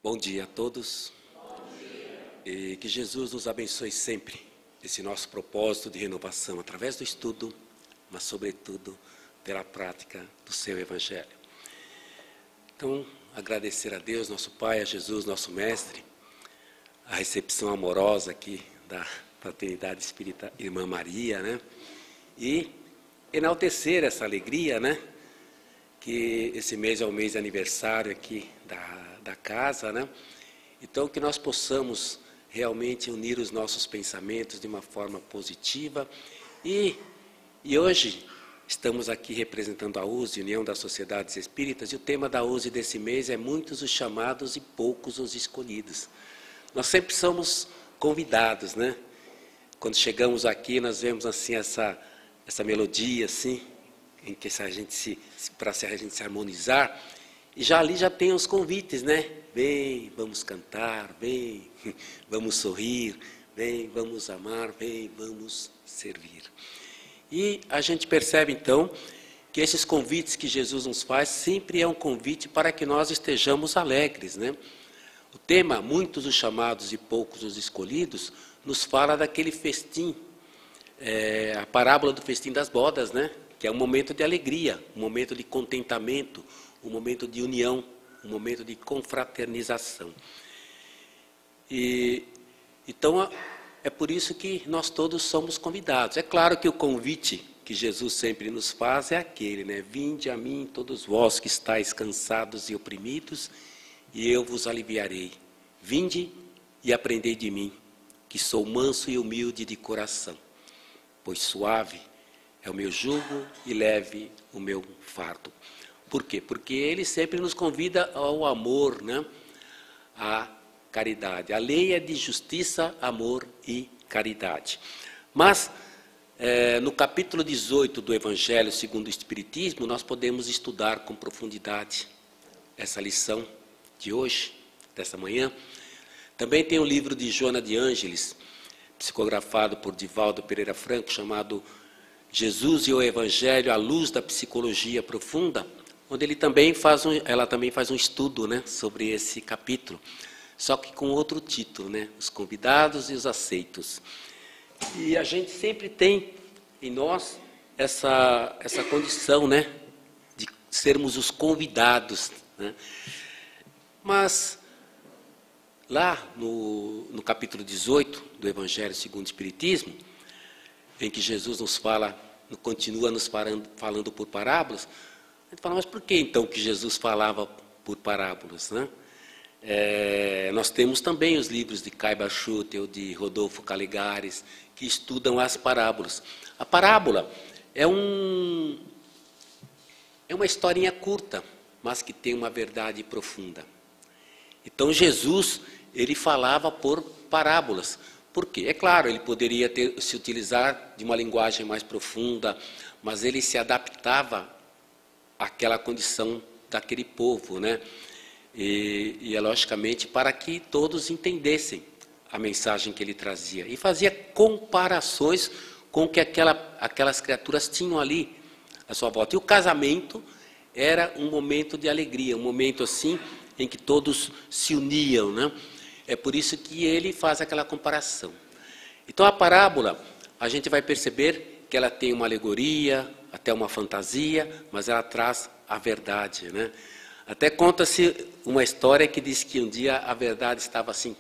Bom dia a todos. E que Jesus nos abençoe sempre esse nosso propósito de renovação através do estudo, mas sobretudo pela prática do seu Evangelho. Então, agradecer a Deus, nosso Pai, a Jesus, nosso Mestre, a recepção amorosa aqui da Fraternidade Espírita Irmã Maria, né? E enaltecer essa alegria, né? Que esse mês é o mês de aniversário aqui da casa, né? Então, que nós possamos realmente unir os nossos pensamentos de uma forma positiva. E hoje estamos aqui representando a USE, União das Sociedades Espíritas, e o tema da USE desse mês é muitos os chamados e poucos os escolhidos. Nós sempre somos convidados, né? Quando chegamos aqui, nós vemos assim essa melodia, assim, em que para a gente se harmonizar, e já ali já tem os convites, né? Vem, vamos cantar, vem, vamos sorrir, vem, vamos amar, vem, vamos servir. E a gente percebe então que esses convites que Jesus nos faz sempre é um convite para que nós estejamos alegres, né? O tema, muitos os chamados e poucos os escolhidos, nos fala daquele festim, a parábola do festim das bodas, né? Que é um momento de alegria, um momento de contentamento, um momento de união, um momento de confraternização. Então, é por isso que nós todos somos convidados. É claro que o convite que Jesus sempre nos faz é aquele, né? Vinde a mim, todos vós que estáis cansados e oprimidos, e eu vos aliviarei. Vinde e aprendei de mim, que sou manso e humilde de coração, pois suave é o meu jugo e leve o meu fardo. Por quê? Porque ele sempre nos convida ao amor, né? À caridade. A lei é de justiça, amor e caridade. Mas, no capítulo 18 do Evangelho segundo o Espiritismo, nós podemos estudar com profundidade essa lição de hoje, dessa manhã. Também tem um livro de Joana de Ângeles, psicografado por Divaldo Pereira Franco, chamado Jesus e o Evangelho à luz da psicologia profunda, onde ela também faz um estudo, né, sobre esse capítulo, só que com outro título, né, os convidados e os aceitos. E a gente sempre tem em nós essa condição, né, de sermos os convidados, né? Mas lá no capítulo 18 do Evangelho segundo o Espiritismo, em que Jesus continua nos falando por parábolas, a gente fala, mas por que então que Jesus falava por parábolas, né? Nós temos também os livros de Caiba Schutel, de Rodolfo Caligares, que estudam as parábolas. A parábola é uma historinha curta, mas que tem uma verdade profunda. Então Jesus, ele falava por parábolas. Por quê? É claro, ele poderia se utilizar de uma linguagem mais profunda, mas ele se adaptava àquela condição daquele povo, né? E logicamente para que todos entendessem a mensagem que ele trazia. E fazia comparações com o que aquelas criaturas tinham ali à sua volta. E o casamento era um momento de alegria, um momento assim em que todos se uniam, né? É por isso que ele faz aquela comparação. Então a parábola, a gente vai perceber que ela tem uma alegoria, até uma fantasia, mas ela traz a verdade, né? Até conta-se uma história que diz que um dia a verdade estava assim,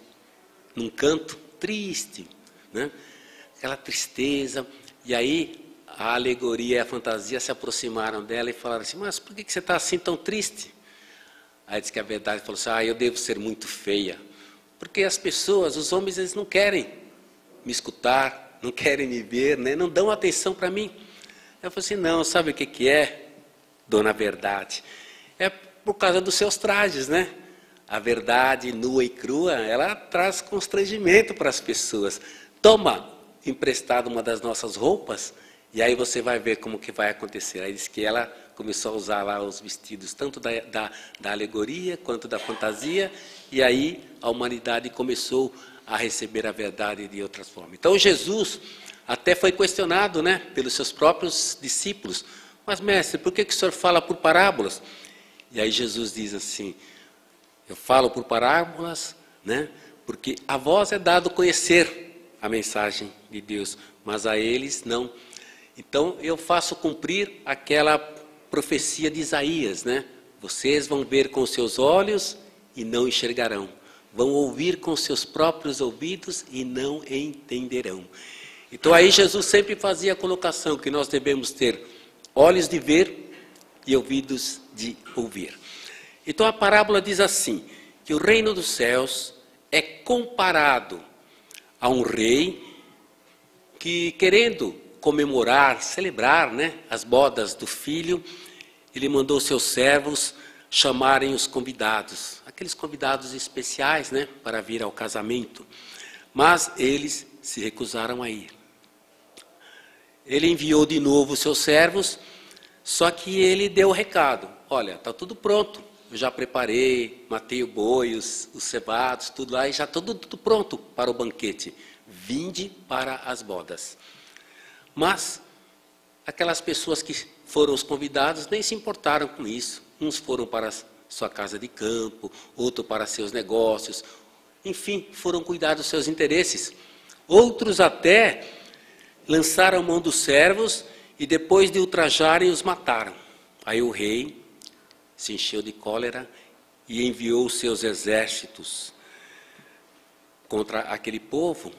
num canto, triste, né? Aquela tristeza, e aí a alegoria e a fantasia se aproximaram dela e falaram assim, mas por que você está assim tão triste? Aí diz que a verdade falou assim, eu devo ser muito feia, porque as pessoas, os homens, eles não querem me escutar, não querem me ver, né? Não dão atenção para mim. Eu falei assim, não, sabe o que é, dona Verdade? É por causa dos seus trajes, né? A verdade nua e crua, ela traz constrangimento para as pessoas. Toma emprestado uma das nossas roupas, e aí você vai ver como que vai acontecer. Aí diz que ela começou a usar lá os vestidos, tanto da alegoria quanto da fantasia, e aí a humanidade começou a receber a verdade de outras formas. Então Jesus até foi questionado, né, pelos seus próprios discípulos. Mas mestre, por que o senhor fala por parábolas? E aí Jesus diz assim, Eu falo por parábolas, né? Porque a vós é dado conhecer a mensagem de Deus, mas a eles não. Então eu faço cumprir aquela profecia de Isaías, né? Vocês vão ver com seus olhos e não enxergarão. Vão ouvir com seus próprios ouvidos e não entenderão. Então aí Jesus sempre fazia a colocação que nós devemos ter olhos de ver e ouvidos de ouvir. Então a parábola diz assim, que o reino dos céus é comparado a um rei que, querendo comemorar, celebrar, né, as bodas do filho, ele mandou seus servos chamarem os convidados, aqueles convidados especiais, né, para vir ao casamento. Mas eles se recusaram a ir. Ele enviou de novo os seus servos, só que ele deu o recado, olha, está tudo pronto, eu já preparei, matei o boi, os cevados, tudo lá, e já está tudo pronto para o banquete. Vinde para as bodas. Mas aquelas pessoas que foram os convidados nem se importaram com isso. Uns foram para sua casa de campo, outros para seus negócios. Enfim, foram cuidar dos seus interesses. Outros até lançaram mão dos servos e depois de ultrajarem os mataram. Aí o rei se encheu de cólera e enviou os seus exércitos contra aquele povo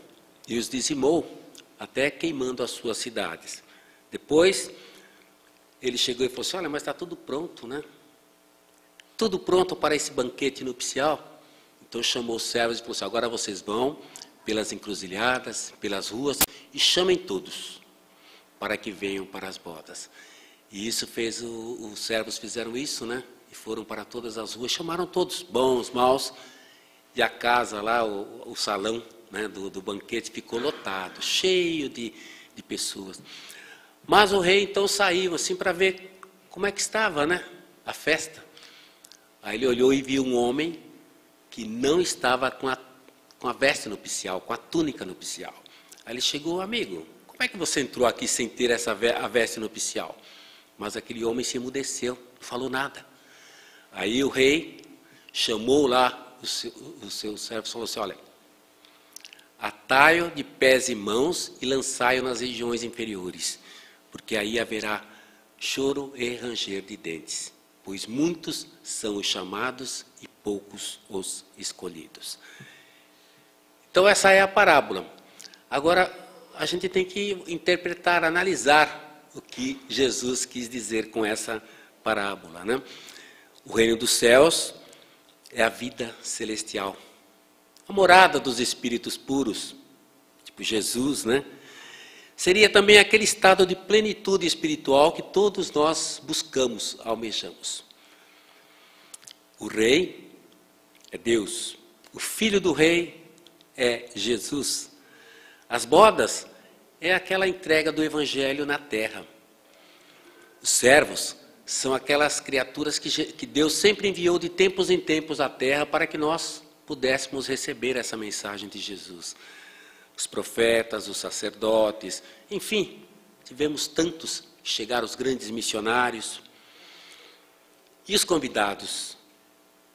e os dizimou, até queimando as suas cidades. Depois, ele chegou e falou assim, olha, mas está tudo pronto, né? Tudo pronto para esse banquete nupcial. Então chamou os servos e falou assim, agora vocês vão pelas encruzilhadas, pelas ruas, e chamem todos, para que venham para as bodas. E isso fez, os servos fizeram isso, né? E foram para todas as ruas, chamaram todos, bons, maus, e a casa lá, o salão, né, do banquete ficou lotado, cheio de pessoas. Mas o rei então saiu assim para ver como é que estava, né, a festa. Aí ele olhou e viu um homem que não estava com a veste nupcial, com a túnica nupcial. Aí ele chegou, amigo, como é que você entrou aqui sem ter a veste nupcial? Mas aquele homem se emudeceu, não falou nada. Aí o rei chamou lá os seus servos e falou assim, olha, atai-o de pés e mãos e lançai-o nas regiões inferiores, porque aí haverá choro e ranger de dentes, pois muitos são os chamados e poucos os escolhidos. Então essa é a parábola. Agora a gente tem que interpretar, analisar o que Jesus quis dizer com essa parábola, né? O reino dos céus é a vida celestial, a morada dos espíritos puros, tipo Jesus, né? Seria também aquele estado de plenitude espiritual que todos nós buscamos, almejamos. O rei é Deus, o filho do rei é Jesus. As bodas é aquela entrega do evangelho na terra. Os servos são aquelas criaturas que Deus sempre enviou de tempos em tempos à terra para que nós pudéssemos receber essa mensagem de Jesus. Os profetas, os sacerdotes, enfim, tivemos tantos que chegaram, os grandes missionários. E os convidados?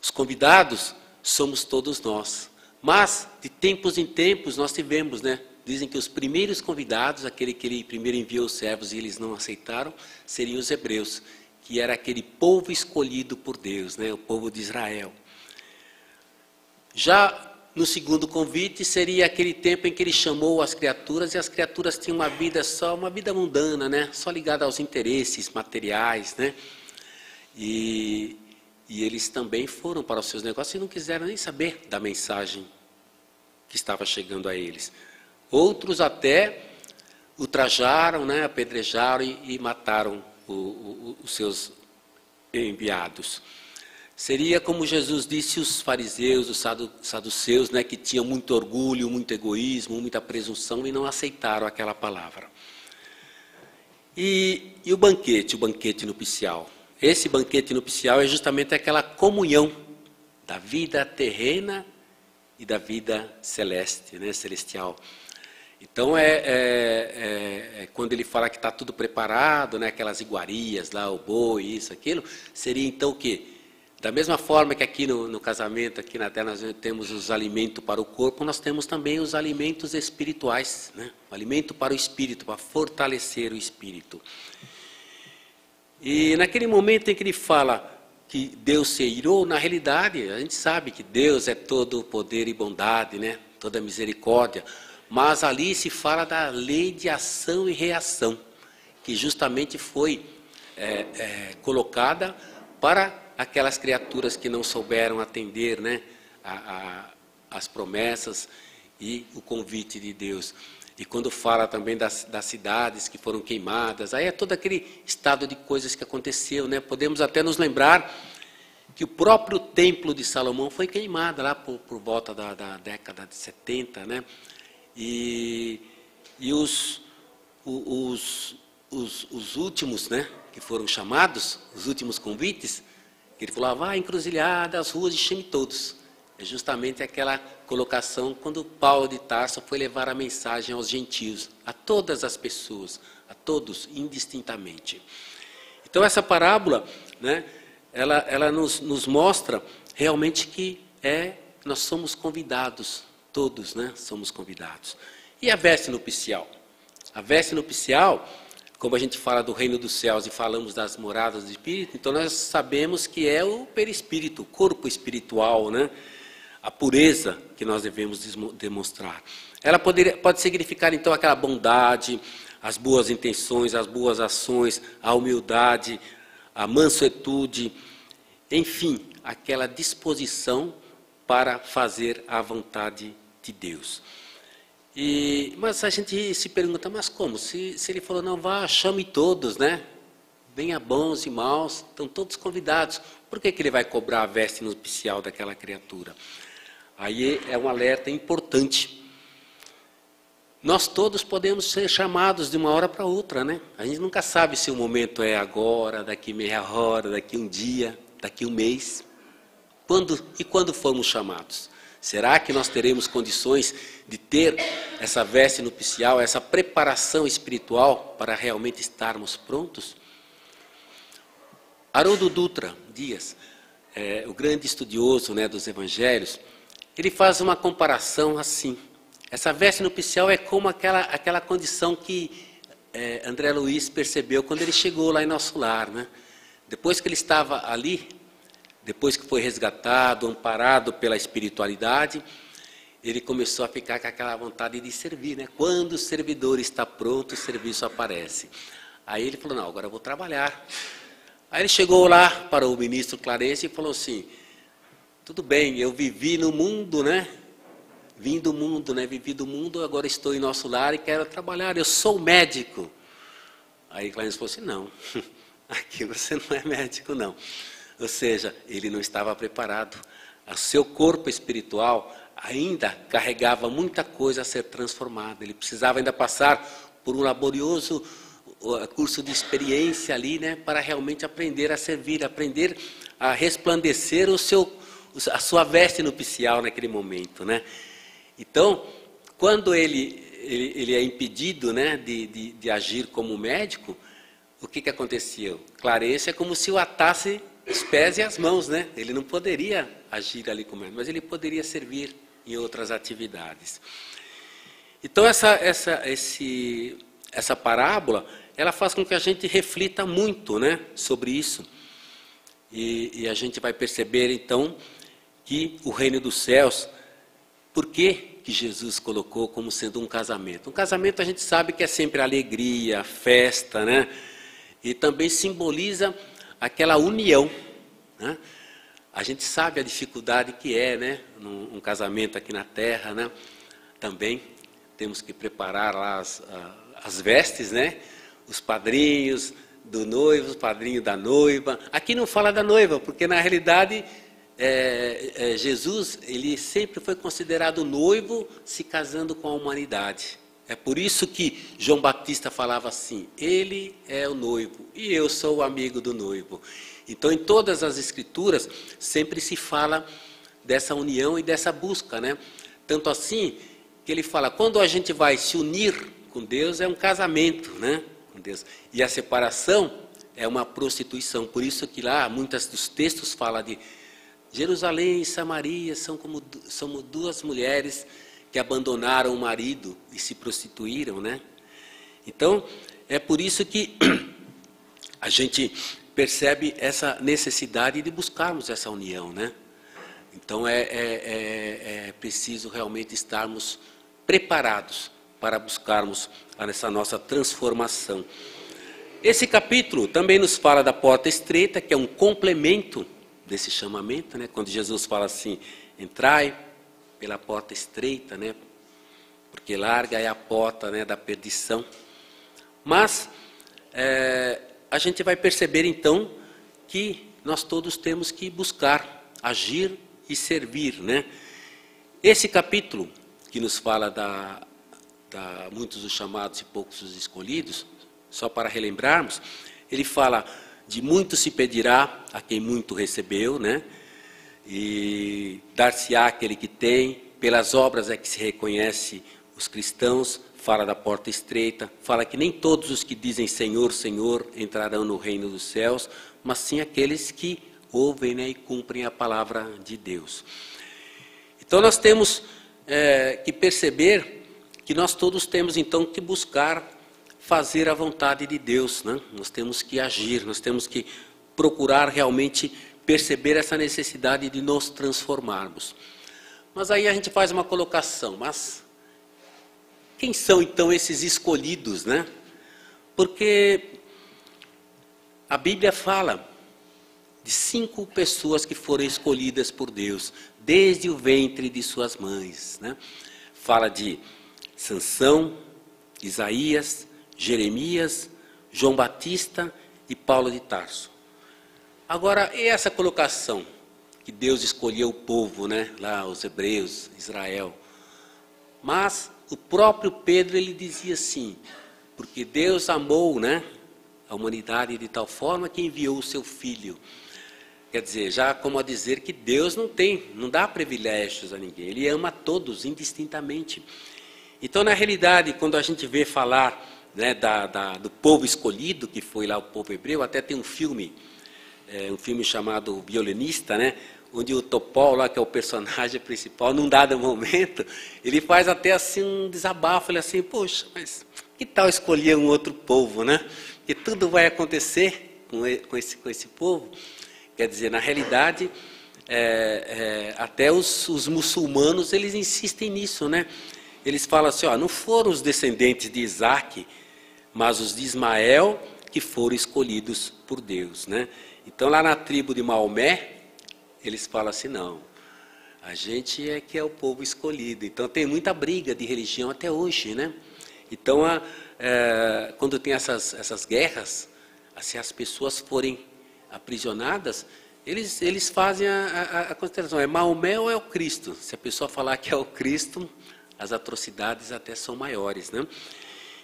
Os convidados somos todos nós. Mas, de tempos em tempos, nós tivemos, né? Dizem que os primeiros convidados, aquele que ele primeiro enviou os servos e eles não aceitaram, seriam os hebreus, que era aquele povo escolhido por Deus, né? O povo de Israel. Já no segundo convite seria aquele tempo em que ele chamou as criaturas e as criaturas tinham uma vida só, uma vida mundana, né? Só ligada aos interesses materiais, né? E eles também foram para os seus negócios e não quiseram nem saber da mensagem que estava chegando a eles. Outros até ultrajaram, né? Apedrejaram e mataram os seus enviados. Seria como Jesus disse os fariseus, os saduceus, né, que tinham muito orgulho, muito egoísmo, muita presunção e não aceitaram aquela palavra. E o banquete nupcial. Esse banquete nupcial é justamente aquela comunhão da vida terrena e da vida celeste, né, celestial. Então quando ele fala que está tudo preparado, né, aquelas iguarias lá, o boi, isso, aquilo, seria então o quê? Da mesma forma que aqui no casamento, aqui na terra, nós temos os alimentos para o corpo, nós temos também os alimentos espirituais, né? O alimento para o espírito, para fortalecer o espírito. E naquele momento em que ele fala que Deus se irou, na realidade, a gente sabe que Deus é todo poder e bondade, né? Toda misericórdia, mas ali se fala da lei de ação e reação, que justamente foi colocada para aquelas criaturas que não souberam atender, né, as promessas e o convite de Deus. E quando fala também das cidades que foram queimadas, aí é todo aquele estado de coisas que aconteceu, né? Podemos até nos lembrar que o próprio templo de Salomão foi queimado lá por volta da década de 70, né? E os últimos, né, que foram chamados, os últimos convites, ele falava, vá encruzilhada, as ruas enchem todos. É justamente aquela colocação quando Paulo de Tarso foi levar a mensagem aos gentios, a todas as pessoas, a todos, indistintamente. Então essa parábola, né, ela nos mostra realmente que nós somos convidados, todos, né, somos convidados. E a veste nupcial? A veste nupcial, como a gente fala do reino dos céus e falamos das moradas do espírito, então nós sabemos que é o perispírito, o corpo espiritual, né? A pureza que nós devemos demonstrar. Ela pode significar então aquela bondade, as boas intenções, as boas ações, a humildade, a mansuetude, enfim, aquela disposição para fazer a vontade de Deus. Mas a gente se pergunta, mas como? Se ele falou, não, vá, chame todos, né? Venha bons e maus, estão todos convidados. Por que ele vai cobrar a veste nupcial daquela criatura? Aí é um alerta importante. Nós todos podemos ser chamados de uma hora para outra, né? A gente nunca sabe se o momento é agora, daqui meia hora, daqui um dia, daqui um mês. Quando formos chamados? Será que nós teremos condições de ter essa veste nupcial, essa preparação espiritual para realmente estarmos prontos? Haroldo Dutra Dias, o grande estudioso, né, dos evangelhos, ele faz uma comparação assim. Essa veste nupcial é como aquela condição que André Luiz percebeu quando ele chegou lá em nosso lar, né? Depois que ele estava ali, depois que foi resgatado, amparado pela espiritualidade, ele começou a ficar com aquela vontade de servir, né? Quando o servidor está pronto, o serviço aparece. Aí ele falou, não, agora eu vou trabalhar. Aí ele chegou lá para o ministro Clarence e falou assim, tudo bem, eu vivi no mundo, né? Vim do mundo, né? Vivi do mundo, agora estou em nosso lar e quero trabalhar, eu sou médico. Aí Clarence falou assim, não, aqui você não é médico, não. Ou seja, ele não estava preparado. O seu corpo espiritual ainda carregava muita coisa a ser transformada. Ele precisava ainda passar por um laborioso curso de experiência ali, né, para realmente aprender a servir, aprender a resplandecer a sua veste nupcial naquele momento, né? Então, quando ele é impedido, né, de agir como médico, o que acontecia? Clarence é como se o atasse os pés e as mãos, né? Ele não poderia agir ali como médico, mas ele poderia servir em outras atividades. Então, essa parábola, ela faz com que a gente reflita muito, né, sobre isso. E a gente vai perceber, então, que o reino dos céus, por que Jesus colocou como sendo um casamento? Um casamento a gente sabe que é sempre alegria, festa, né? E também simboliza aquela união, né? A gente sabe a dificuldade que é, né, um casamento aqui na terra, né? Também temos que preparar lá as vestes, né? Os padrinhos do noivo, os padrinhos da noiva. Aqui não fala da noiva, porque na realidade Jesus, ele sempre foi considerado noivo se casando com a humanidade. É por isso que João Batista falava assim, ele é o noivo e eu sou o amigo do noivo. Então, em todas as escrituras, sempre se fala dessa união e dessa busca, né? Tanto assim, que ele fala, quando a gente vai se unir com Deus, é um casamento, né? Com Deus. E a separação é uma prostituição. Por isso que lá muitos dos textos falam de Jerusalém e Samaria são duas mulheres que abandonaram o marido e se prostituíram, né? Então, é por isso que a gente percebe essa necessidade de buscarmos essa união, né? Então, é preciso realmente estarmos preparados para buscarmos essa nossa transformação. Esse capítulo também nos fala da porta estreita, que é um complemento desse chamamento, né? Quando Jesus fala assim, entrai pela porta estreita, né? Porque larga é a porta, né, da perdição. Mas a gente vai perceber então que nós todos temos que buscar, agir e servir, né? Esse capítulo que nos fala muitos os chamados e poucos os escolhidos, só para relembrarmos, ele fala de muito se pedirá a quem muito recebeu, né? E dar-se-á aquele que tem, pelas obras é que se reconhece os cristãos, fala da porta estreita, fala que nem todos os que dizem Senhor, Senhor entrarão no reino dos céus, mas sim aqueles que ouvem, né, e cumprem a palavra de Deus. Então nós temos que perceber que nós todos temos então que buscar fazer a vontade de Deus, né? Nós temos que agir, nós temos que procurar realmente perceber essa necessidade de nos transformarmos. Mas aí a gente faz uma colocação, mas quem são então esses escolhidos, né? Porque a Bíblia fala de 5 pessoas que foram escolhidas por Deus, desde o ventre de suas mães, né? Fala de Sansão, Isaías, Jeremias, João Batista e Paulo de Tarso. Agora, e essa colocação que Deus escolheu o povo, né? Lá os hebreus, Israel. Mas o próprio Pedro, ele dizia assim, porque Deus amou, né, a humanidade de tal forma que enviou o seu Filho. Quer dizer, já como a dizer que Deus não dá privilégios a ninguém, Ele ama a todos indistintamente. Então, na realidade, quando a gente vê falar, né, do povo escolhido, que foi lá o povo hebreu, até tem um filme chamado O Violinista, né, onde o Topol, lá, que é o personagem principal, num dado momento, ele faz até assim um desabafo, ele assim, poxa, mas que tal escolher um outro povo, né? Que tudo vai acontecer com esse povo. Quer dizer, na realidade, até os muçulmanos, eles insistem nisso, né? Eles falam assim, ó, não foram os descendentes de Isaac, mas os de Ismael que foram escolhidos por Deus, né? Então, lá na tribo de Maomé, eles falam assim, não, a gente é que é o povo escolhido. Então, tem muita briga de religião até hoje, né? Então, quando tem essas guerras, se as pessoas forem aprisionadas, eles fazem a consideração, é Maomé ou é o Cristo? Se a pessoa falar que é o Cristo, as atrocidades até são maiores, né?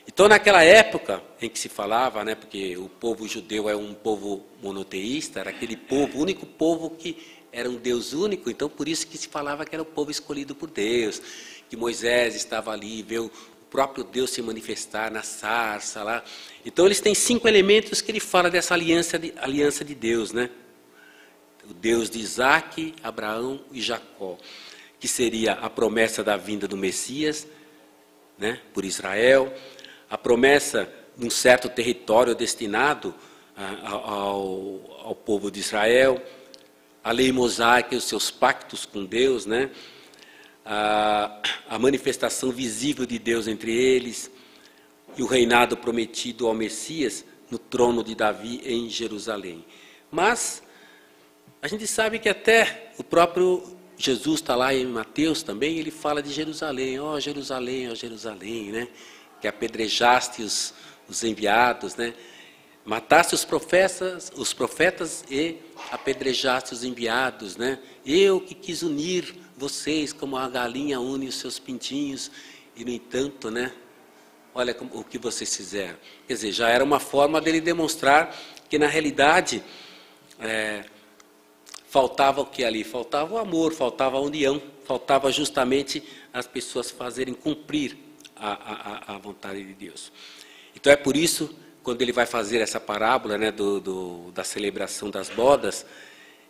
Então, naquela época em que se falava, né, porque o povo judeu é um povo monoteísta, era aquele povo, o único povo que era um Deus único, então por isso que se falava que era o povo escolhido por Deus, que Moisés estava ali, viu o próprio Deus se manifestar na sarça lá. Então eles têm 5 elementos que ele fala dessa aliança de Deus, né? O Deus de Isaac, Abraão e Jacó, que seria a promessa da vinda do Messias, né, por Israel, a promessa de um certo território destinado ao povo de Israel, a lei mosaica e os seus pactos com Deus, né, a manifestação visível de Deus entre eles, e o reinado prometido ao Messias no trono de Davi em Jerusalém. Mas a gente sabe que até o próprio Jesus está lá em Mateus também, ele fala de Jerusalém, ó Jerusalém, né? Que apedrejaste os enviados, né? Mataste os profetas e apedrejaste os enviados, né? Eu que quis unir vocês como a galinha une os seus pintinhos, e no entanto, né? Olha o que vocês fizeram. Quer dizer, já era uma forma dele demonstrar que na realidade faltava o que ali? Faltava o amor, faltava a união, faltava justamente as pessoas fazerem cumprir a vontade de Deus. Então é por isso quando ele vai fazer essa parábola, né, da celebração das bodas,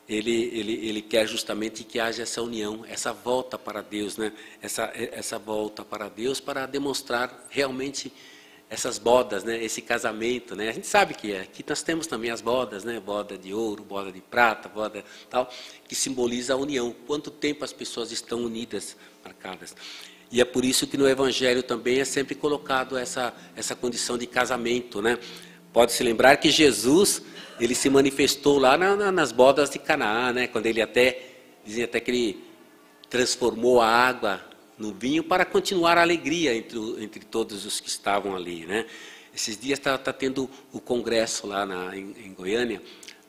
ele quer justamente que haja essa união, essa volta para Deus, né? Essa volta para Deus para demonstrar realmente essas bodas, né? Esse casamento, né? A gente sabe que nós temos também as bodas, né? Boda de ouro, boda de prata, boda tal, que simboliza a união. Quanto tempo as pessoas estão unidas, marcadas. E é por isso que no Evangelho também é sempre colocado essa condição de casamento, né? Pode-se lembrar que Jesus, ele se manifestou lá nas bodas de Canaã, né? Quando ele dizem até que ele transformou a água no vinho para continuar a alegria entre todos os que estavam ali, né? Esses dias está tendo o congresso lá em Goiânia,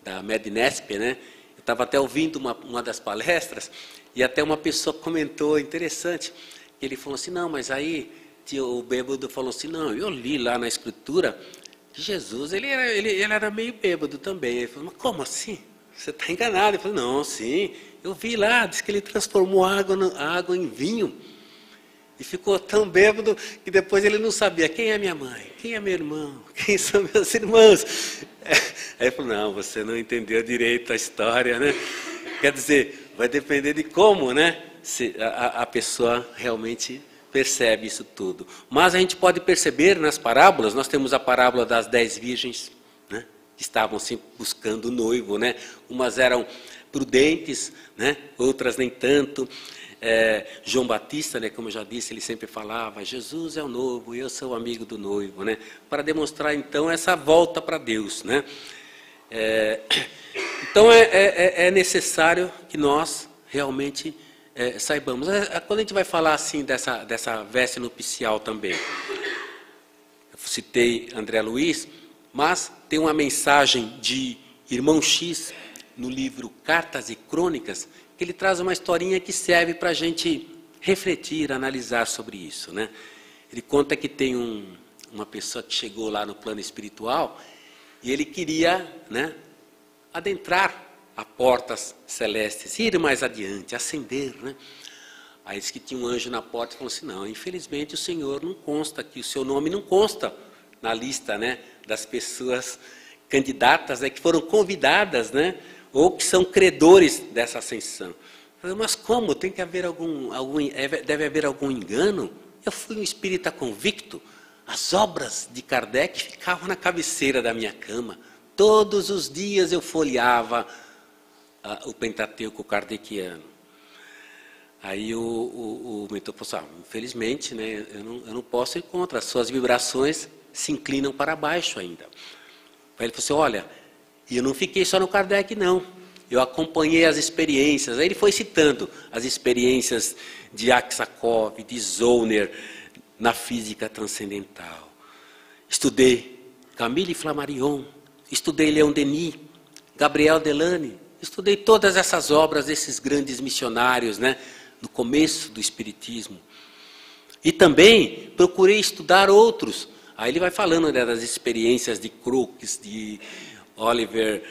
da Mednesp, né? Eu estava até ouvindo uma das palestras e até uma pessoa comentou, interessante, que ele falou assim, não, mas aí o bêbado falou assim, não, eu li lá na Escritura que Jesus, ele era meio bêbado também. Ele falou, mas como assim? Você está enganado. Ele falou, não, sim, eu vi lá, diz que ele transformou a água em vinho. E ficou tão bêbado que depois ele não sabia quem é minha mãe, quem é meu irmão, quem são meus irmãos. Aí ele falou, não, você não entendeu direito a história, né? Quer dizer, vai depender de como, né? Se a pessoa realmente percebe isso tudo. Mas a gente pode perceber nas parábolas, nós temos a parábola das 10 virgens, né, que estavam sempre buscando o noivo, né? Umas eram prudentes, né, outras nem tanto. João Batista, né, como eu já disse, ele sempre falava, Jesus é o noivo, eu sou o amigo do noivo, né, para demonstrar então essa volta para Deus, né? Então é necessário que nós realmente saibamos. Quando a gente vai falar assim dessa veste nupcial também, eu citei André Luiz, mas tem uma mensagem de Irmão X no livro Cartas e Crônicas, que ele traz uma historinha que serve para a gente refletir, analisar sobre isso, né? Ele conta que tem uma pessoa que chegou lá no plano espiritual e ele queria, né, adentrar a portas celestes, ir mais adiante, ascender, né? Aí disse que tinha um anjo na porta e falou assim, não, infelizmente o senhor não consta aqui, o seu nome não consta na lista, né, das pessoas candidatas, né, que foram convidadas, né, ou que são credores dessa ascensão. Eu falei, mas como? Tem que haver deve haver algum engano? Eu fui um espírita convicto, as obras de Kardec ficavam na cabeceira da minha cama, todos os dias eu folheava o Pentateuco kardeciano. Aí o mentor falou assim, infelizmente, né, eu não posso ir contra, as suas vibrações se inclinam para baixo ainda. Aí ele falou assim, olha, e eu não fiquei só no Kardec não, eu acompanhei as experiências, aí ele foi citando as experiências de Aksakov, de Zollner, na física transcendental. Estudei Camille Flammarion, estudei Leon Denis, Gabriel Delany, estudei todas essas obras desses grandes missionários, né, no começo do Espiritismo. E também procurei estudar outros. Aí ele vai falando, né, das experiências de Crookes, de Oliver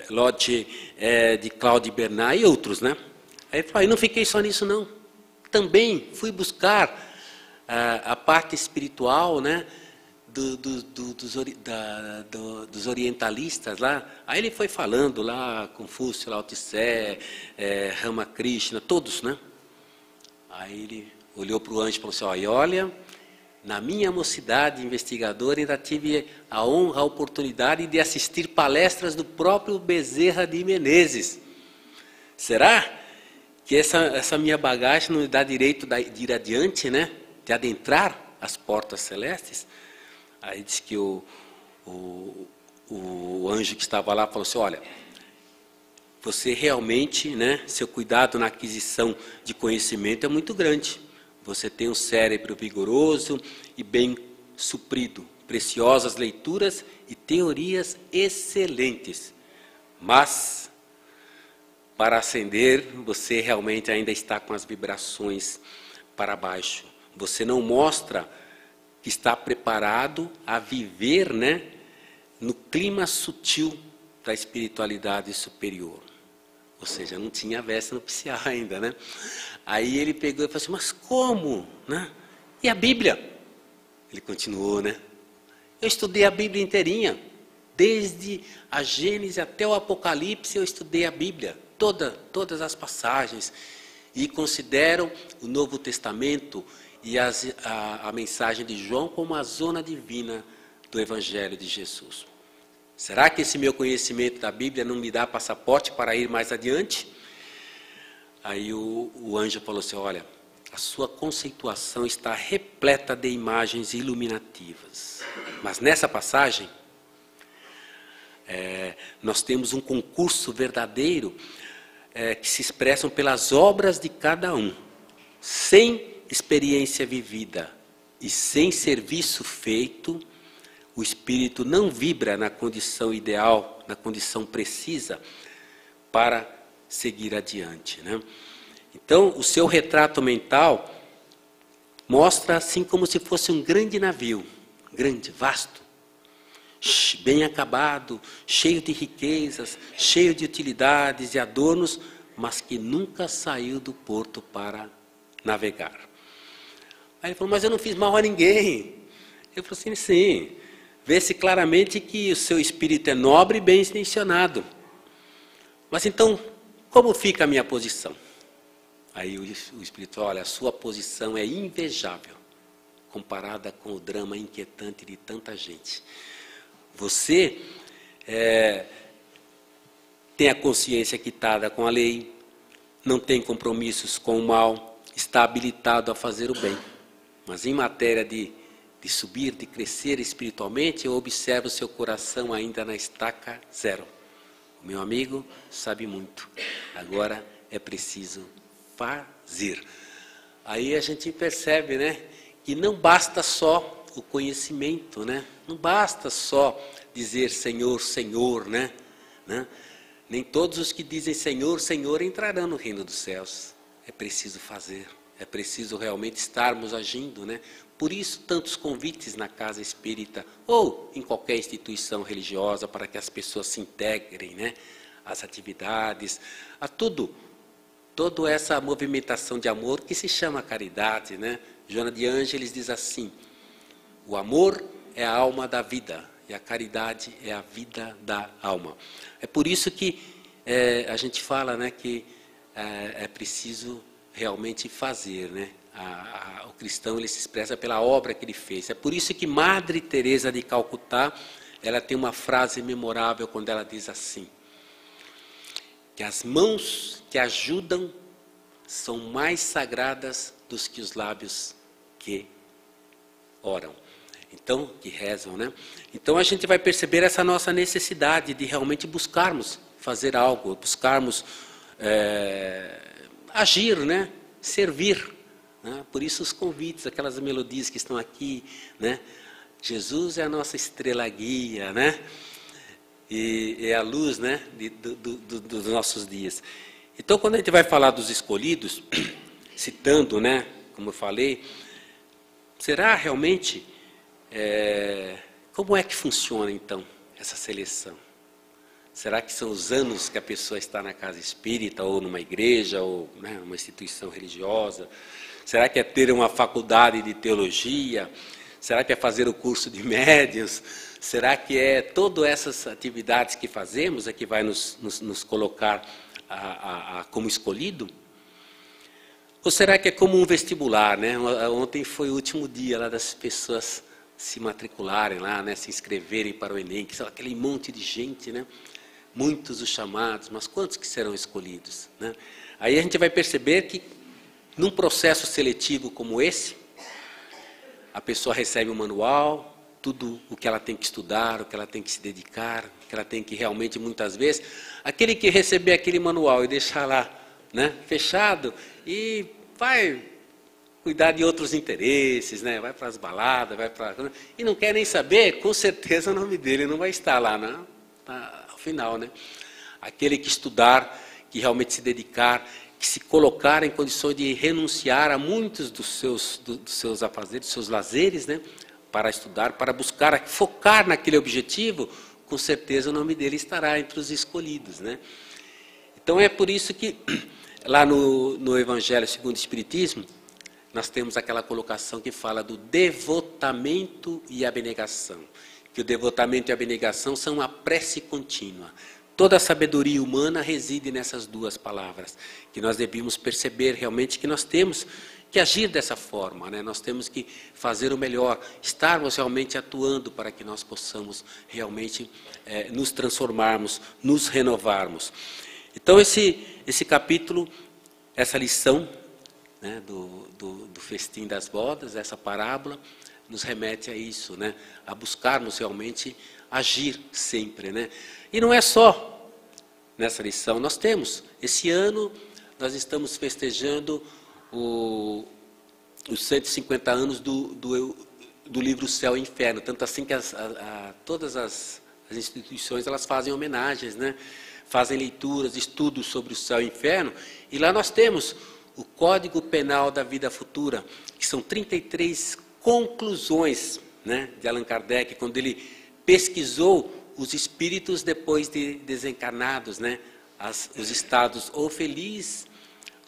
Lodge, de Claude Bernard e outros, né? Aí ele falou, não fiquei só nisso não. Também fui buscar a parte espiritual, né, dos orientalistas lá. Aí ele foi falando lá, Confúcio, Lao Tse, Ramakrishna, todos, né? Aí ele olhou para o anjo e falou assim, olha, na minha mocidade investigadora ainda tive a honra, a oportunidade de assistir palestras do próprio Bezerra de Menezes. Será que essa minha bagagem não me dá direito de ir adiante, né? De adentrar as portas celestes? Aí disse que o anjo que estava lá falou assim, olha, você realmente, né, seu cuidado na aquisição de conhecimento é muito grande. Você tem um cérebro vigoroso e bem suprido, preciosas leituras e teorias excelentes. Mas, para ascender, você realmente ainda está com as vibrações para baixo. Você não mostra que está preparado a viver, né, no clima sutil da espiritualidade superior. Ou seja, não tinha veste nupcial ainda, né? Aí ele pegou e falou assim, mas como? Né? E a Bíblia? Ele continuou, né? Eu estudei a Bíblia inteirinha. Desde a Gênesis até o Apocalipse, eu estudei a Bíblia. Todas as passagens. E considero o Novo Testamento e a mensagem de João como a zona divina do Evangelho de Jesus. Será que esse meu conhecimento da Bíblia não me dá passaporte para ir mais adiante? Aí o anjo falou assim, olha, a sua conceituação está repleta de imagens iluminativas. Mas nessa passagem, nós temos um concurso verdadeiro que se expressam pelas obras de cada um. Sem experiência vivida e sem serviço feito, o espírito não vibra na condição ideal, na condição precisa para seguir adiante, né? Então, o seu retrato mental mostra assim como se fosse um grande navio, grande, vasto, bem acabado, cheio de riquezas, cheio de utilidades e adornos, mas que nunca saiu do porto para navegar. Aí ele falou, mas eu não fiz mal a ninguém. Eu falei assim, sim, vê-se claramente que o seu espírito é nobre e bem intencionado. Mas então, como fica a minha posição? Aí o espírito, olha, a sua posição é invejável, comparada com o drama inquietante de tanta gente. Você tem a consciência quitada com a lei, não tem compromissos com o mal, está habilitado a fazer o bem. Mas em matéria de subir, de crescer espiritualmente, eu observo o seu coração ainda na estaca zero. O meu amigo sabe muito, agora é preciso fazer. Aí a gente percebe, né, que não basta só o conhecimento, né? Não basta só dizer Senhor, Senhor, né? Nem todos os que dizem Senhor, Senhor entrarão no reino dos céus. É preciso fazer, é preciso realmente estarmos agindo, né? Por isso, tantos convites na casa espírita ou em qualquer instituição religiosa para que as pessoas se integrem, né? Às atividades, a tudo. Toda essa movimentação de amor que se chama caridade, né? Joana de Ângeles diz assim, o amor é a alma da vida e a caridade é a vida da alma. É por isso que a gente fala, né, que é preciso realmente fazer, né? O cristão ele se expressa pela obra que ele fez. É por isso que Madre Teresa de Calcutá, ela tem uma frase memorável quando ela diz assim, que as mãos que ajudam são mais sagradas do que os lábios que oram. Então, que rezam, né? Então a gente vai perceber essa nossa necessidade de realmente buscarmos fazer algo, buscarmos agir, né? Servir. Né? Por isso os convites, aquelas melodias que estão aqui, né? Jesus é a nossa estrela guia, né? E é a luz, né, dos nossos dias. Então, quando a gente vai falar dos escolhidos, citando, né, como eu falei, será realmente, como é que funciona, então, essa seleção? Será que são os anos que a pessoa está na casa espírita, ou numa igreja, ou, né, numa instituição religiosa? Será que é ter uma faculdade de teologia? Será que é fazer o curso de médiuns? Será que é todas essas atividades que fazemos é que vai nos colocar como escolhido? Ou será que é como um vestibular, né? Ontem foi o último dia lá das pessoas se matricularem lá, né? Se inscreverem para o Enem, que são aquele monte de gente, né? Muitos os chamados, mas quantos que serão escolhidos, né? Aí a gente vai perceber que num processo seletivo como esse, a pessoa recebe um manual, tudo o que ela tem que estudar, o que ela tem que se dedicar, o que ela tem que realmente, muitas vezes, aquele que receber aquele manual e deixar lá, né, fechado, e vai cuidar de outros interesses, né, vai para as baladas, e não quer nem saber, com certeza o nome dele não vai estar lá, né, ao final, né? Aquele que estudar, que realmente se dedicar, que se colocar em condições de renunciar a muitos dos seus afazeres, dos seus lazeres, né, para estudar, para buscar, focar naquele objetivo, com certeza o nome dele estará entre os escolhidos, né? Então é por isso que, lá no Evangelho segundo o Espiritismo, nós temos aquela colocação que fala do devotamento e abnegação. Que o devotamento e a abnegação são uma prece contínua. Toda a sabedoria humana reside nessas duas palavras, que nós devemos perceber realmente que nós temos que agir dessa forma, né? Nós temos que fazer o melhor, estarmos realmente atuando para que nós possamos realmente nos transformarmos, nos renovarmos. Então esse capítulo, essa lição, né, do festim das bodas, essa parábola, nos remete a isso, né? A buscarmos realmente agir sempre, né? E não é só nessa lição, nós temos, esse ano nós estamos festejando os 150 anos do livro Céu e Inferno, tanto assim que todas as instituições elas fazem homenagens, né? Fazem leituras, estudos sobre o céu e o inferno, e lá nós temos o Código Penal da Vida Futura, que são 33 conclusões, né, de Allan Kardec, quando ele pesquisou os espíritos depois de desencarnados, né, os estados ou feliz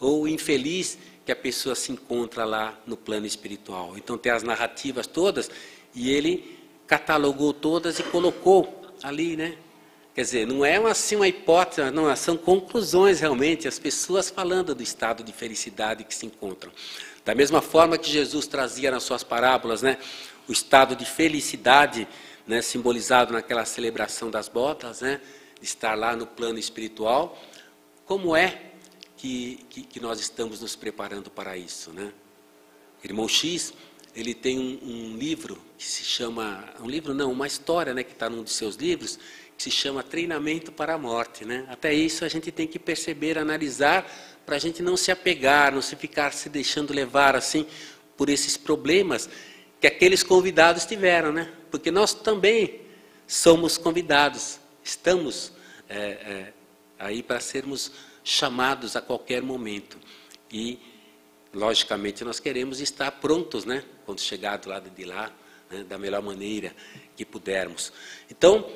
ou infeliz que a pessoa se encontra lá no plano espiritual. Então tem as narrativas todas e ele catalogou todas e colocou ali, né? Quer dizer, não é assim uma hipótese, não, são conclusões realmente, as pessoas falando do estado de felicidade que se encontram. Da mesma forma que Jesus trazia nas suas parábolas, né, o estado de felicidade, né, simbolizado naquela celebração das bodas, né, de estar lá no plano espiritual, como é que nós estamos nos preparando para isso, né? Irmão X, ele tem um livro que se chama, uma história, né, que está num de seus livros, que se chama Treinamento para a Morte, né? Até isso a gente tem que perceber, analisar, para a gente não se apegar, não se ficar se deixando levar assim por esses problemas que aqueles convidados tiveram, né? Porque nós também somos convidados, estamos aí para sermos chamados a qualquer momento e, logicamente, nós queremos estar prontos, né? Quando chegar do lado de lá, né? Da melhor maneira que pudermos. Então,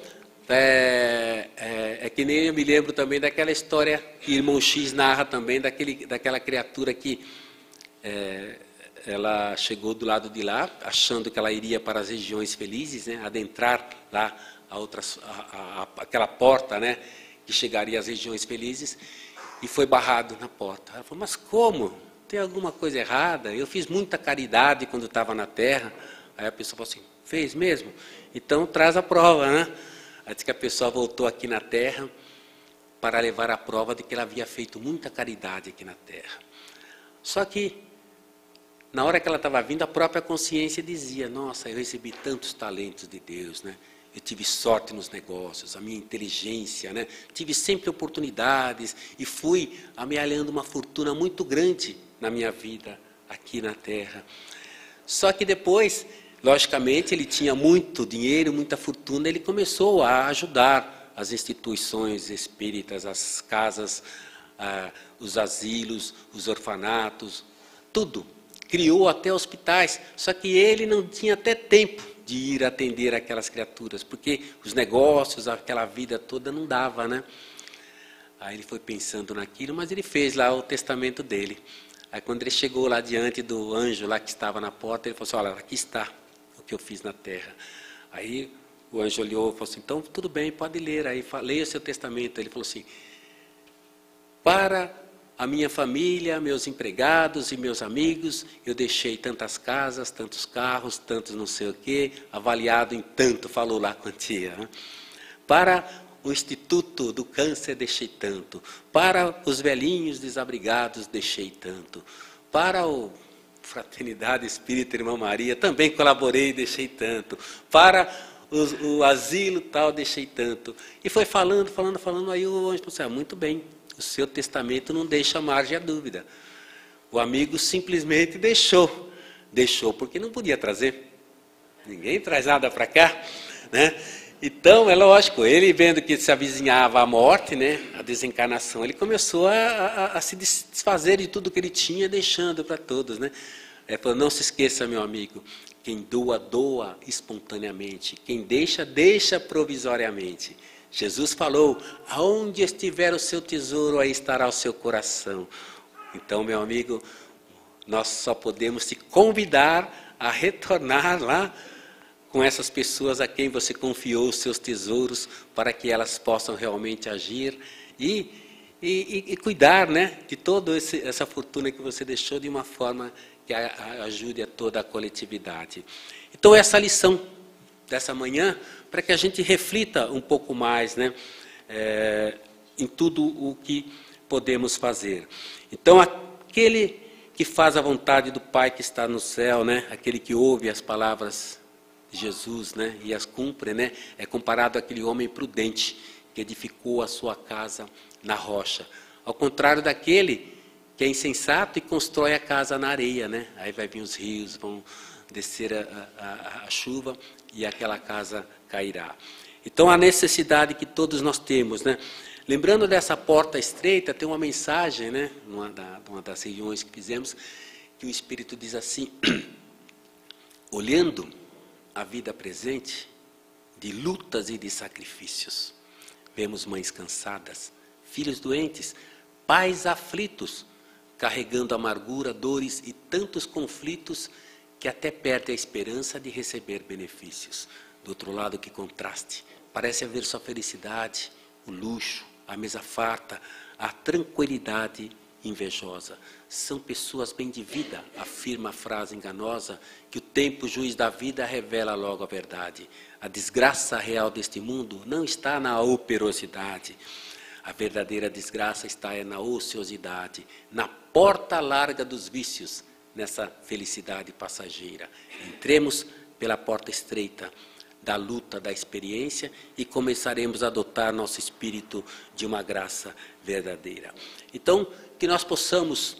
é que nem eu me lembro também daquela história que o Irmão X narra também, daquela criatura que ela chegou do lado de lá, achando que ela iria para as regiões felizes, né, adentrar lá aquela porta, né, que chegaria às regiões felizes, e foi barrado na porta. Ela falou, mas como? Tem alguma coisa errada? Eu fiz muita caridade quando estava na terra. Aí a pessoa falou assim, fez mesmo? Então traz a prova, né? Aí disse que a pessoa voltou aqui na terra para levar a prova de que ela havia feito muita caridade aqui na terra. Só que, na hora que ela estava vindo, a própria consciência dizia, nossa, eu recebi tantos talentos de Deus, né? Eu tive sorte nos negócios, a minha inteligência, né? Tive sempre oportunidades e fui amealhando uma fortuna muito grande na minha vida aqui na terra. Só que depois, logicamente, ele tinha muito dinheiro, muita fortuna, ele começou a ajudar as instituições espíritas, as casas, os asilos, os orfanatos, tudo. Criou até hospitais, só que ele não tinha até tempo de ir atender aquelas criaturas, porque os negócios, aquela vida toda não dava, né? Aí ele foi pensando naquilo, mas ele fez lá o testamento dele. Aí quando ele chegou lá diante do anjo lá que estava na porta, ele falou assim, olha, aqui está o que eu fiz na terra. Aí o anjo olhou e falou assim, então tudo bem, pode ler, aí leia o seu testamento. Ele falou assim, para a minha família, meus empregados e meus amigos, eu deixei tantas casas, tantos carros, tantos não sei o quê, avaliado em tanto, falou lá a quantia. Né? Para o Instituto do Câncer, deixei tanto. Para os velhinhos desabrigados, deixei tanto. Para o Fraternidade Espírita Irmã Maria, também colaborei e deixei tanto. Para o asilo tal, deixei tanto. E foi falando, aí o anjo falou assim, muito bem. O seu testamento não deixa margem à dúvida. O amigo simplesmente deixou. Deixou porque não podia trazer. Ninguém traz nada para cá, né? Então, é lógico, ele vendo que se avizinhava a morte, né, a desencarnação, ele começou a se desfazer de tudo que ele tinha, deixando para todos, né? Ele falou, não se esqueça, meu amigo, quem doa, doa espontaneamente. Quem deixa, deixa provisoriamente. Jesus falou, aonde estiver o seu tesouro, aí estará o seu coração. Então, meu amigo, nós só podemos te convidar a retornar lá com essas pessoas a quem você confiou os seus tesouros, para que elas possam realmente agir e cuidar, né, de toda essa fortuna que você deixou de uma forma que ajude a toda a coletividade. Então, essa lição dessa manhã, para que a gente reflita um pouco mais, né, em tudo o que podemos fazer. Então, aquele que faz a vontade do Pai que está no céu, né, aquele que ouve as palavras de Jesus, né, e as cumpre, né, é comparado àquele homem prudente que edificou a sua casa na rocha. Ao contrário daquele que é insensato e constrói a casa na areia, né? Aí vai vir os rios, vão descer a chuva e aquela casa cairá. Então, a necessidade que todos nós temos, né? Lembrando dessa porta estreita, tem uma mensagem, né? Numa das reuniões que fizemos, que o Espírito diz assim: olhando a vida presente, de lutas e de sacrifícios, vemos mães cansadas, filhos doentes, pais aflitos, carregando amargura, dores e tantos conflitos que até perde a esperança de receber benefícios. Do outro lado, que contraste, parece haver só felicidade, o luxo, a mesa farta, a tranquilidade invejosa. São pessoas bem de vida, afirma a frase enganosa, que o tempo juiz da vida revela logo a verdade. A desgraça real deste mundo não está na operosidade. A verdadeira desgraça está na ociosidade, na porta larga dos vícios, nessa felicidade passageira. Entremos pela porta estreita da luta, da experiência, e começaremos a adotar nosso espírito de uma graça verdadeira. Então, que nós possamos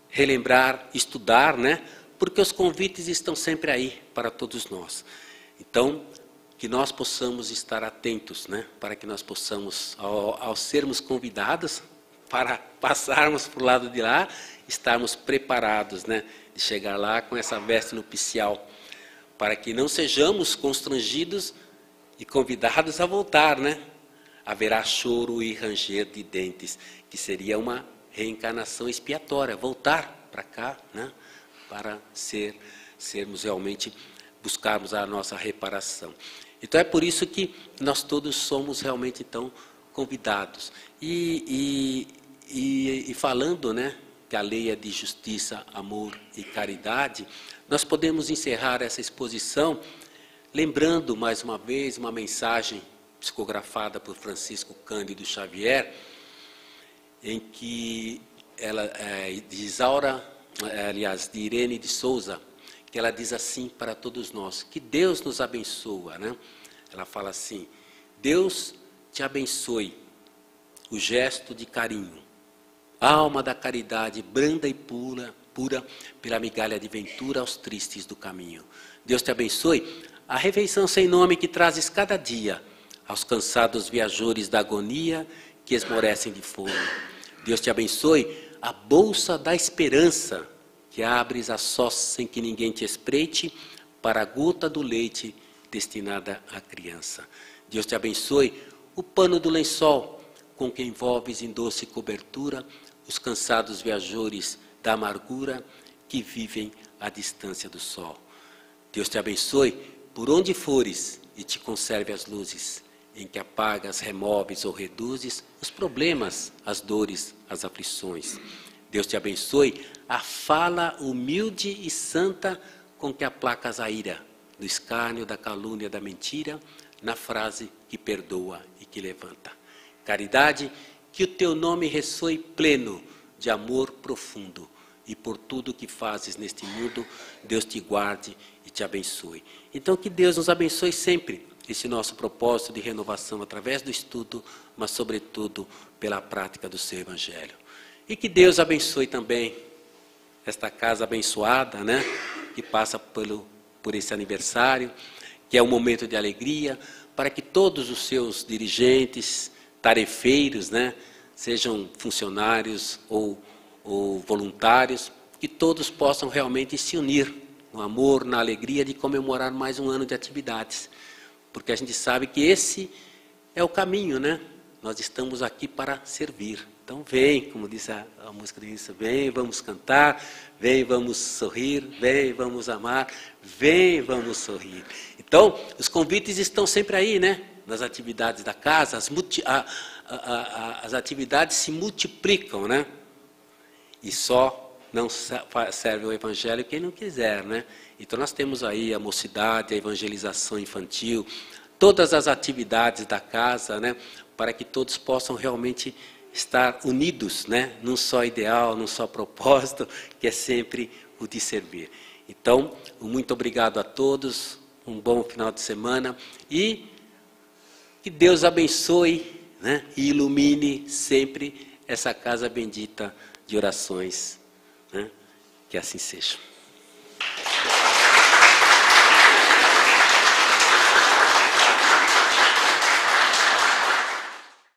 relembrar, estudar, né? Porque os convites estão sempre aí para todos nós. Então, que nós possamos estar atentos, né? Para que nós possamos, ao sermos convidados, para passarmos para o lado de lá, estarmos preparados, né? De chegar lá com essa veste nupcial, para que não sejamos constrangidos e convidados a voltar, né? Haverá choro e ranger de dentes, que seria uma reencarnação expiatória, voltar para cá, né? Para sermos realmente, buscarmos a nossa reparação. Então é por isso que nós todos somos realmente então convidados. E falando, né, que a lei é de justiça, amor e caridade, nós podemos encerrar essa exposição lembrando mais uma vez uma mensagem psicografada por Francisco Cândido Xavier, em que ela de Isaura, aliás, de Irene de Souza, que ela diz assim para todos nós: que Deus nos abençoa, né? Ela fala assim: Deus te abençoe o gesto de carinho, alma da caridade branda e pura pela migalha de ventura aos tristes do caminho. Deus te abençoe a refeição sem nome que trazes cada dia aos cansados viajores da agonia que esmorecem de fome. Deus te abençoe a bolsa da esperança que abres a sós sem que ninguém te espreite para a gota do leite destinada à criança. Deus te abençoe o pano do lençol com que envolves em doce cobertura os cansados viajores da amargura que vivem à distância do sol. Deus te abençoe por onde fores e te conserve as luzes em que apagas, removes ou reduzes os problemas, as dores, as aflições. Deus te abençoe a fala humilde e santa com que aplacas a ira, do escárnio, da calúnia, da mentira, na frase que perdoa e que levanta. Caridade, que o teu nome ressoe pleno de amor profundo, e por tudo que fazes neste mundo, Deus te guarde e te abençoe. Então, que Deus nos abençoe sempre, esse nosso propósito de renovação através do estudo, mas sobretudo pela prática do seu Evangelho. E que Deus abençoe também esta casa abençoada, né, que passa por esse aniversário, que é um momento de alegria, para que todos os seus dirigentes, tarefeiros, né, sejam funcionários ou voluntários, que todos possam realmente se unir no amor, na alegria de comemorar mais um ano de atividades. Porque a gente sabe que esse é o caminho, né? Nós estamos aqui para servir. Então vem, como diz a música do início, vem, vamos cantar, vem, vamos sorrir, vem, vamos amar, vem, vamos sorrir. Então, os convites estão sempre aí, né? Nas atividades da casa, as atividades se multiplicam, né? E só não serve o evangelho quem não quiser, né? Então nós temos aí a mocidade, a evangelização infantil, todas as atividades da casa, né? Para que todos possam realmente estar unidos, né? Num só ideal, num só propósito, que é sempre o de servir. Então, muito obrigado a todos, um bom final de semana e que Deus abençoe, né? E ilumine sempre essa casa bendita de orações, né? Que assim seja.